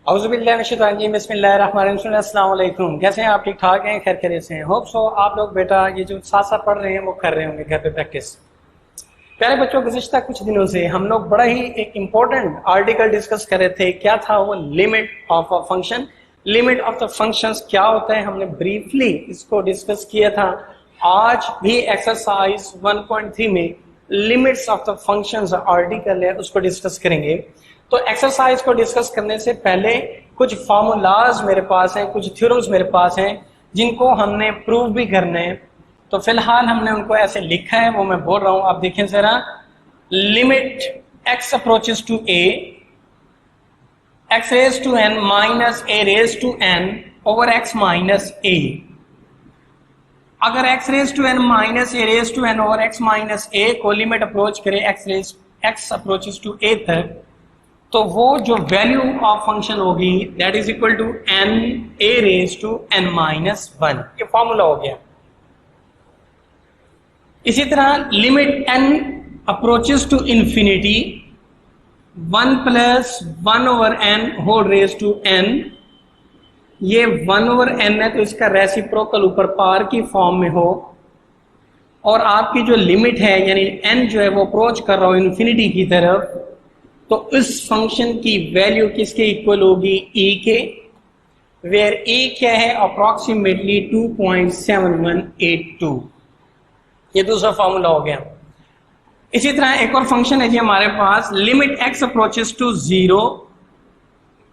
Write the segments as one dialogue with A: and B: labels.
A: बिस्मिल्लाहिर्रहमानिर्रहीम। अस्सलाम वालेकुम। कैसे हैं आप? ठीक ठाक हैं? खैर खैरियत से हैं? होप सो आप लोग बेटा ये जो साथ साथ पढ़ रहे हैं वो कर रहे होंगे घर पे प्रैक्टिस। प्यारे बच्चों, गुज़िश्ता कुछ दिनों से हम लोग बड़ा ही एक इम्पोर्टेंट आर्टिकल डिस्कस कर रहे थे। क्या था वो? Limit of a function. Limit of the functions क्या होता है, हमने ब्रीफली इसको डिस्कस किया था। आज भी एक्सरसाइज 1.3 में limits of the functions article है, उसको डिस्कस करेंगे। तो एक्सरसाइज को डिस्कस करने से पहले कुछ फार्मूलाज मेरे पास हैं, कुछ थ्योरम्स मेरे पास हैं जिनको हमने प्रूव भी करने हैं। तो फिलहाल हमने उनको ऐसे लिखा है, वो मैं बोल रहा हूं, आप देखें जरा। Limit x approaches to a, x raise to n minus a raise to n over x minus a। अगर x raise to n minus a raise to n over x minus a को limit approach करे x approaches to a तक, तो वो जो value of function होगी that is equal to n a raise to n minus 1। ये formula हो गया। इसी तरह limit n approaches to infinity 1 plus 1 over n whole raise to n। ये 1 ओवर n है तो इसका रेसिप्रोकल ऊपर पार की फॉर्म में हो, और आपकी जो लिमिट है यानी n जो है वो अप्रोच कर रहा हो इंफिनिटी की तरफ, तो इस फंक्शन की वैल्यू किसके इक्वल होगी? e के, वेयर e क्या है? अप्रोक्सीमेटली 2.7182। ये दूसरा फॉर्मूला हो गया। इसी तरह एक और फंक्शन है जी हमारे पास, लिमिट x अप्रोचेस टू 0।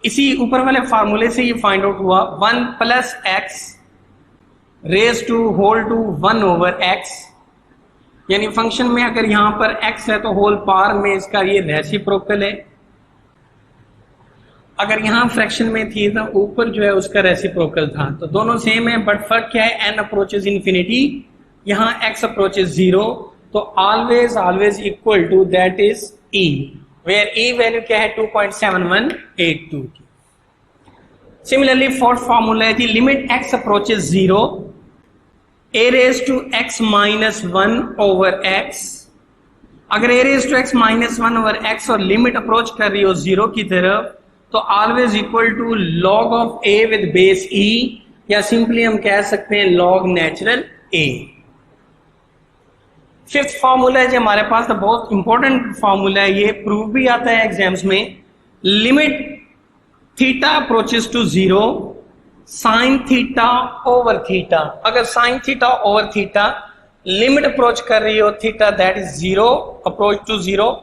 A: इसी ऊपर वाले फार्मूले से ये फाइंड आउट हुआ 1 plus x raise to whole to 1 over x। यानी फंक्शन में अगर यहां पर x है तो होल पार में इसका ये रेसिप्रोकल है। अगर यहां फ्रैक्शन में थी तो ऊपर जो है उसका रेसिप्रोकल था। तो दोनों सेम है, बट फर्क क्या है? n अप्रोचेस इंफिनिटी, यहां x अप्रोचेस 0, तो always equal to that is e, where e value क्या है? 2.7182 की। सिमिलरली फोर्थ फॉर्मूला है limit x approaches 0 a raise to x minus 1 over x। अगर a raise to x minus 1 over x और limit approach कर रही हो 0 की तरफ, तो always equal to log of a with base e, या सिंपली हम कह सकते हैं log natural a। Fifth formula है जो हमारे पास, तो बहुत इंपॉर्टेंट फॉर्मूला है, ये प्रूव भी आता है एग्जाम्स में। Limit theta approaches to 0 sine theta over theta. अगर sine theta over theta limit approach कर रही हो theta that is 0 approach to 0,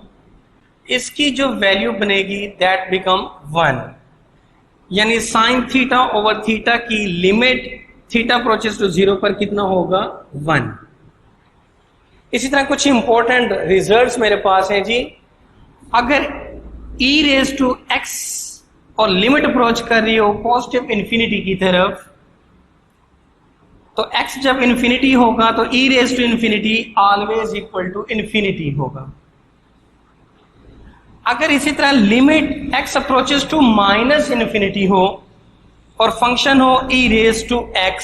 A: इसकी जो वैल्यू बनेगी दैट बिकम 1। यानी साइन थीटा ओवर थीटा की लिमिट थीटा अप्रोचेस टू 0 पर कितना होगा? 1। इसी तरह कुछ इंपॉर्टेंट रिजल्ट्स मेरे पास हैं जी। अगर e रेज टू x और लिमिट अप्रोच कर रही हो पॉजिटिव इंफिनिटी की तरफ, तो x जब इंफिनिटी होगा तो e raise to infinity always equal to infinity होगा। अगर इसी तरह limit x approaches to minus infinity हो और फंक्शन हो e raise to x,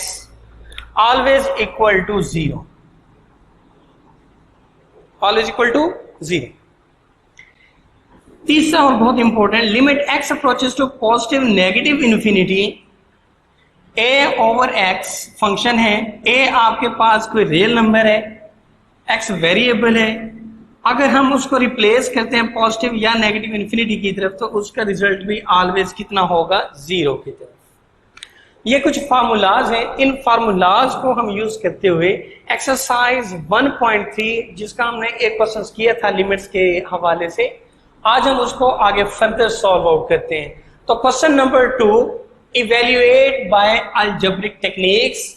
A: always equal to 0, always equal to 0। तीसरा और बहुत important, limit x approaches to positive negative infinity a over x function है। a आपके पास कोई रियल नंबर है, x वेरिएबल है। अगर हम उसको रिप्लेस करते हैं पॉजिटिव या नेगेटिव इंफिनिटी की तरफ, तो उसका रिजल्ट भी ऑलवेज कितना होगा? 0 की तरफ। ये कुछ फार्मूलाज हैं। इन फार्मूलाज को हम यूज करते हुए एक्सरसाइज 1.3 जिसका हमने एक क्वेश्चन किया था लिमिट्स के हवाले से, आज हम उसको आगे फर्दर सॉल्व आउट करते हैं। तो question number 2, evaluate by algebraic techniques,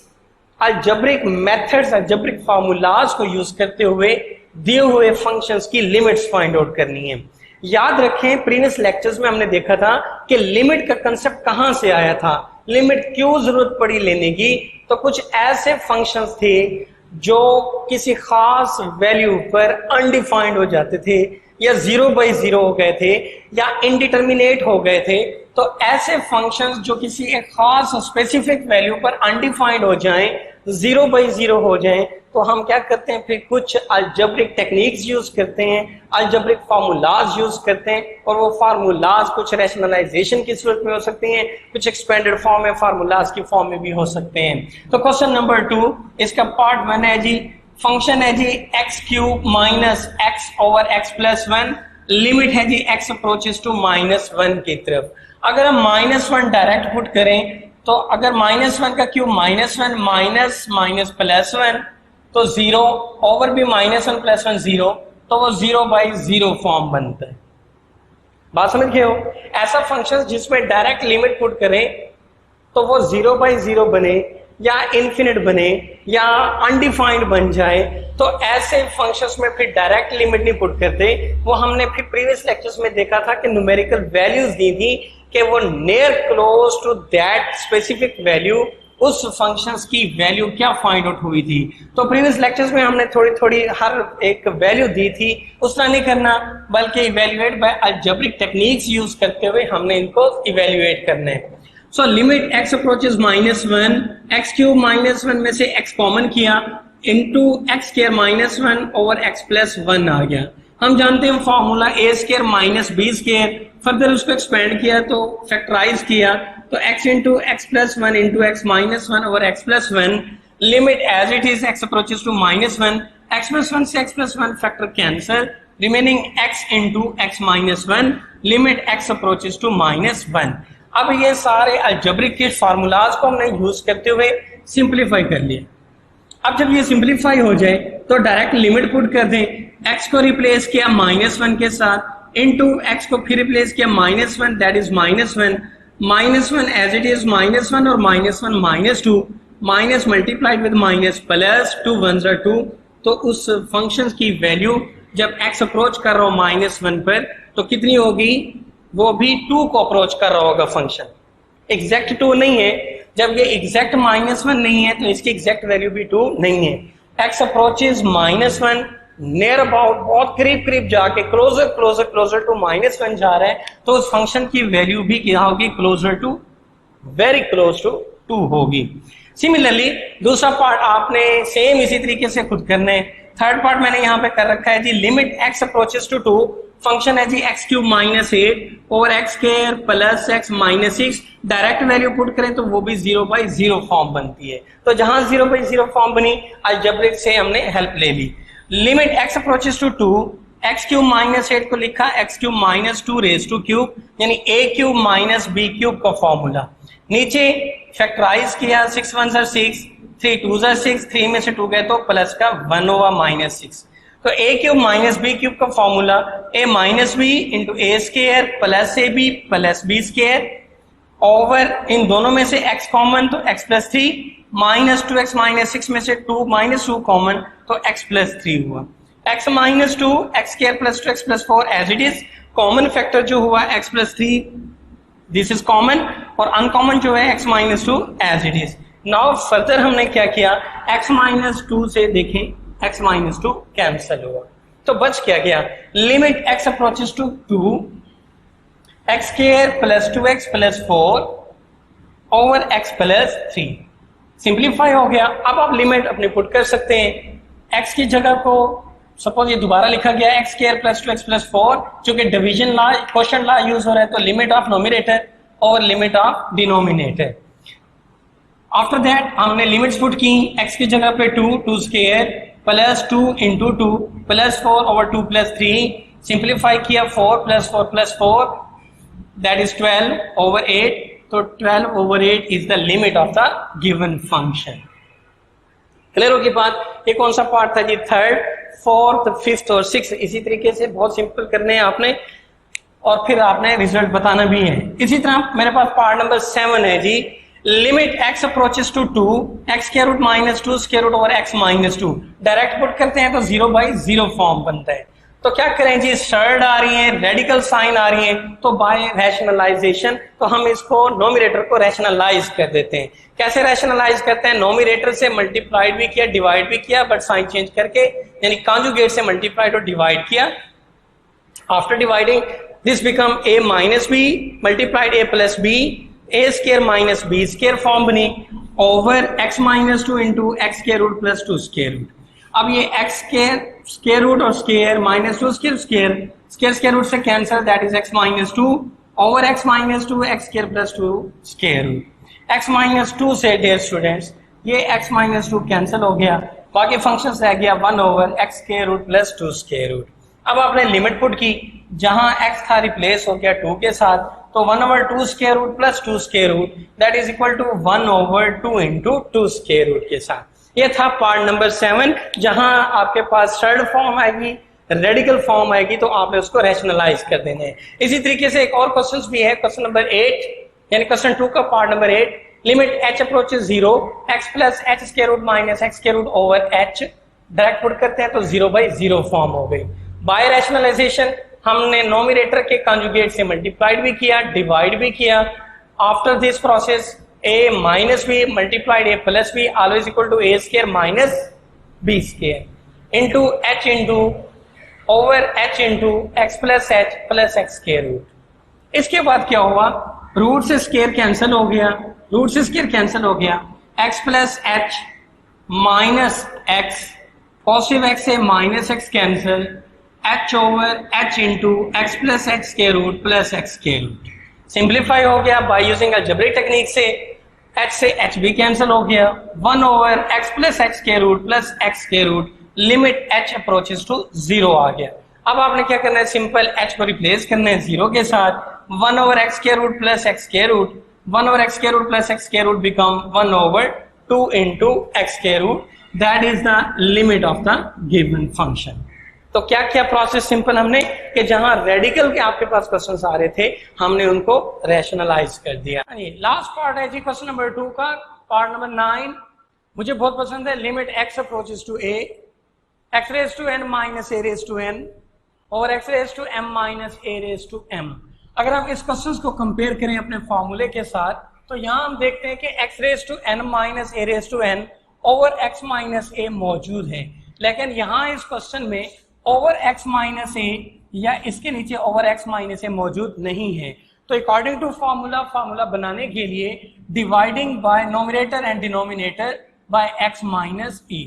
A: algebraic methods, algebraic formulas को यूज करते हुए दिए हुए फंक्शंस की लिमिट्स फाइंड आउट करनी है। याद रखें प्रीवियस लेक्चर्स में हमने देखा था कि लिमिट का कंसेप्ट कहां से आया था, लिमिट क्यों जरूरत पड़ी लेने की। तो कुछ ऐसे फंक्शंस थे जो किसी खास वैल्यू पर अनडिफाइंड हो जाते थे, या 0 बाई 0 हो गए थे, या इनडिटर्मिनेट हो गए थे। तो ऐसे फंक्शंस जो किसी एक खास स्पेसिफिक वैल्यू पर अनडिफाइंड हो जाएं, 0 बाई 0 हो जाएं, तो तो हम क्या करते हैं, फिर कुछ अलजेब्रिक टेक्निक्स यूज करते हैं, अलजेब्रिक फार्मूलाज यूज करते हैं, और वो फार्मूलाज कुछ रैशनलाइजेशन की सूरत में हो सकते हैं, कुछ एक्सपेंडेड फॉर्म में फार्मूलाज की फॉर्म में भी हो सकते हैं। तो क्वेश्चन नंबर 2 इसका पार्ट 1 है जी, फंक्शन है जी x cube minus x over x plus 1, limit है जी एक्स अप्रोचेस टू -1 की तरफ। अगर हम -1 डायरेक्ट पुट करें तो अगर -1 का क्यूब -1 माइनस माइनस प्लस 1 तो 0 ओवर भी -1 प्लस 1 0, तो वो 0/0 फॉर्म बनता है। बात समझ गए हो? ऐसा फंक्शन जिसमें डायरेक्ट लिमिट पुट करें तो वो 0/0 बने या इन्फिनिट बने या अनडिफाइंड बन जाए, तो ऐसे फंक्शंस में फिर डायरेक्ट लिमिट नहीं पुट करते। वो हमने फिर प्रीवियस लेक्चर्स में देखा था कि न्यूमेरिकल वैल्यूज दी थी कि वो near close to that specific value, उस फंक्शंस की वैल्यू क्या फाइंड आउट हुई थी। तो प्रीवियस लेक्चर्स में हमने थोड़ी थोड़ी हर एक वैल्यू दी थी, उस तरह नहीं करना, बल्कि evaluate by algebraic techniques use करते हुए हमने इनको इवेल्युएट करना है। So limit x approaches -1, x cube -1 में से x कॉमन किया into x square -1 over x plus 1 आ गया। हम जानते हैं formula a square minus b square, further उसको एक्सपेंड किया तो फैक्टराइज किया तो x into x plus 1 into x minus 1 over x plus 1, limit as it is x approaches to -1, x plus 1 से x plus 1 factor cancel, remaining x into x minus 1, limit x approaches to -1। अब ये सारे algebraic के formulas को हमने use करते हुए simplify कर लिया। अब जब ये सिंपलीफाई हो जाए तो डायरेक्ट लिमिट पुट कर दें, x को रिप्लेस किया -1 के साथ, इनटू x को फिर रिप्लेस किया -1, that is -1 as it is -1 और -1 -2, minus multiplied with minus plus 2 1 2, तो उस फंक्शन की वैल्यू जब x अप्रोच कर रहा हो -1 पर तो कितनी होगी, वो भी 2 को अप्रोच कर रहा होगा फंक्शन, एग्जैक्ट 2 नहीं है। जब ये एग्जैक्ट -1 नहीं है तो इसकी एग्जैक्ट वैल्यू भी 2 नहीं है। x अप्रोचेस -1, नियर अबाउट बहुत करीब करीब जाके क्लोजर क्लोजर क्लोजर टू -1 जा रहा है, तो उस फंक्शन की वैल्यू भी क्या होगी, closer to, very close to 2 होगी। सिमिलरली दूसरा पार्ट आपने सेम इसी तरीके से खुद करना है। थर्ड पार्ट मैंने यहाँ पे कर रखा है जी, limit x approaches to 2, function है जी x cube -8 over x square plus x -6, direct value put करें तो वो भी 0/0 फॉर्म बनती है। तो जहां 0/0 फॉर्म बनी, अलजेब्रिक से हमने हेल्प ले ली। Limit x approaches to 2, x cube -8 को लिखा x cube -2 raise to cube, यानी a cube minus b cube का फॉर्मूला। नीचे फैक्टराइज किया, 6 1 6, 3 2 6, 3 में से 2 गए तो प्लस का 1 ओवर -6, तो a cube minus b cube का formula a minus B into A square plus A B plus B square over, इन दोनों में से x कॉमन तो x प्लस 3, -2x -6 में से 2 -2 कॉमन तो x प्लस 3 हुआ, x -2 x square plus 2x plus 4 as it is, common factor जो हुआ x plus 3 this is common, और अनकॉमन जो है x -2 as it is. Now further हमने क्या किया, x -2 से देखें x -2 कैंसिल हुआ तो बच क्या गया, limit x approaches to 2, x square plus 2x plus 4 over x plus 3, simplify हो गया। अब आप लिमिट अपनी पुट कर सकते हैं, x की जगह को सपोज ये दोबारा लिखा गया x square plus 2x plus 4, चूंकि division law quotient law use हो रहा है तो लिमिट ऑफ नोमिनेटर और limit of denominator. After that हमने लिमिट्स पुट की, x की जगह पे 2 square plus 2 into 2 plus 4 over 2 plus 3, simplify किया 4 plus 4 plus 4 that is 12 over 8, तो 12 over 8 is the limit of the given function. Clear होगी बात? ये कौन सा पार्ट था जी, थर्ड, फोर्थ, फिफ्थ और सिक्स। इसी तरीके से बहुत सिंपल करने हैं आपने और फिर आपने रिजल्ट बताना भी है। इसी तरह मेरे पास पार्ट नंबर 7 है जी, limit x approaches to 2, x square root -2 square root over x -2, direct put करते हैं तो 0/0 फॉर्म बनता है। तो क्या करें जी, शर्ड आ रही है, रेडिकल साइन आ रही है, तो बाय रैशनलाइजेशन तो हम इसको नोमिनेटर को रैशनलाइज कर देते हैं। कैसे रैशनलाइज करते हैं, नोमिनेटर से मल्टीप्लाइड भी किया, डिवाइड भी किया, बट साइन चेंज करके, यानी कॉन्जुगेट से मल्टीप्लाइड और डिवाइड किया। After dividing this become a minus B multiplied a plus B, a square minus b square form बनी over x -2 into x square root plus 2 square root. अब ये x square root और square minus two square root से cancel, that is x minus two over x minus two x square plus two square root. X minus two से dear students ये x minus to cancel हो गया, बाकी function रह गया 1 over x square root plus two square root. अब आपने limit put की, जहां x था रिप्लेस हो गया 2 के साथ, तो 1 over 2 square root plus 2 square root that is equal to 1 over 2 into 2 square root के साथ। ये था पार्ट नंबर 7, जहां आपके पास थर्ड फॉर्म आएगी, रेडिकल फॉर्म आएगी, तो आपने उसको रैशनलाइज कर देना है। इसी तरीके से एक और क्वेश्चन भी है, क्वेश्चन नंबर 8 यानी क्वेश्चन 2 का part number 8, limit h approaches 0 x plus h square root minus x square root over h, direct put करते हैं तो 0/0 फॉर्म हो गई। बाय रैशनलाइजेशन हमने नोमिनेटर के कंजुगेट से मल्टीप्लाइड भी किया, डिवाइड भी किया। After this process a minus B multiplied a plus b always equal to a square minus b square into h into over h into x plus x square root. इसके बाद क्या हुआ, root से square cancel हो गया, root से square cancel हो गया, x plus h minus x, positive x से minus x cancel, h over h into x plus x square root plus x square root. Simplify हो गया बाय यूजिंग अलजेब्रिक टेक्निक से h भी cancel हो गया, 1 over x plus x square root plus x square root, limit h approaches to 0 आ गया। अब आपने क्या करना है, सिंपल h को रिप्लेस करना है 0 के साथ, 1 over x square root plus x square root, 1 over x square root plus x square root become 1 over 2 into x square root, that is the limit of the given function. तो क्या क्या process simple हमने कि जहां radical के आपके पास questions आ रहे थे हमने उनको रैशनलाइज कर दिया। लास्ट पार्ट है जी क्वेश्चन नंबर 2 का, पार्ट नंबर 9 मुझे बहुत पसंद है। Limit x approaches to a x raise to n minus a raise to n और x raise to m minus a raise to m। अगर आप इस क्वेश्चन को कंपेयर करें अपने फॉर्मूले के साथ, तो यहां हम देखते हैं कि x raise to n minus a raise to n over x minus a मौजूद है, लेकिन यहां इस क्वेश्चन में ओवर x माइनस a या इसके नीचे ओवर x माइनस a मौजूद नहीं है। तो अकॉर्डिंग टू फार्मूला बनाने के लिए dividing by numerator and denominator by x minus a,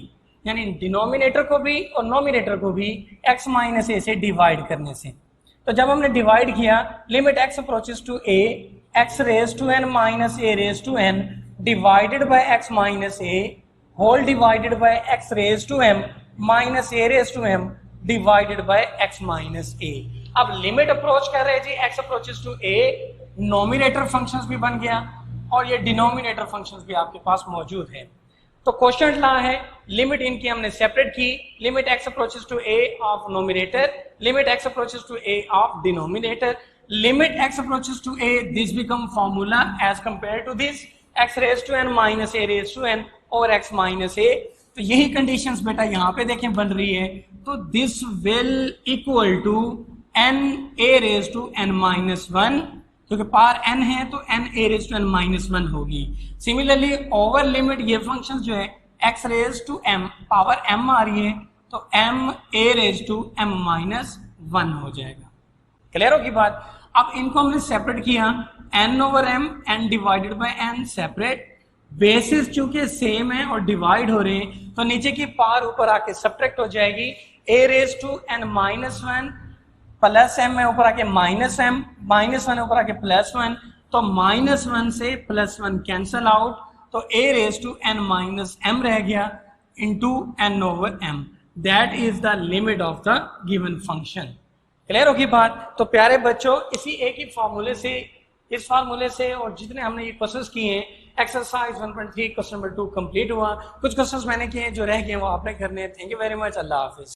A: यानी डिनोमिनेटर को भी और नोमिनेटर को भी x माइनस a से डिवाइड करने से। तो जब हमने डिवाइड किया, limit x approaches to a x raise to n minus a raise to n divided by x minus a whole divided by x raise to m minus a raise to m divided by x minus a। अब limit approach कर रहे हैं जी x approaches to a, numerator functions भी बन गया और ये डिनोमिनेटर फंक्शंस भी आपके पास मौजूद है। तो क्वेश्चन ला है, लिमिट इनकी हमने सेपरेट की, limit x approaches to a of numerator, limit x approaches to a of denominator, limit x approaches to a, this become formula as compare to this x raise to n minus a raise to n और x minus a। तो यही conditions बेटा यहाँ पे देखें बन रही है, तो this will equal to n a raise to n minus 1, क्योंकि पावर n है तो n a raise to n minus 1 होगी। सिमिलरली ओवर लिमिट ये फंक्शन जो है x raise to m, power m आ रही है तो m a raise to m minus 1 हो जाएगा। क्लियर होगी बात। अब इनको हमने सेपरेट किया, n over m, n divided bye n separate, basis चूंकि सेम है और डिवाइड हो रहे हैं तो नीचे की पावर ऊपर आके सब्ट्रैक्ट हो जाएगी, a raise to n minus 1 plus m है ऊपर आके माइनस m, माइनस 1 ऊपर आके प्लस 1, तो माइनस 1 से प्लस 1 कैंसल आउट, तो a raise to n minus m रह गया into n over m, that is the limit of the given function. Clear होगी बात। तो प्यारे बच्चों, इसी एक ही फॉर्मूले से, इस फार्मूले से और जितने हमने ये क्वेश्चंस किए हैं, एक्सरसाइज 1.3 क्वेश्चन नंबर 2 कंप्लीट हुआ। कुछ क्वेश्चंस मैंने किए जो रह गए वो आपने करने हैं। Thank you very much. Allah Hafiz.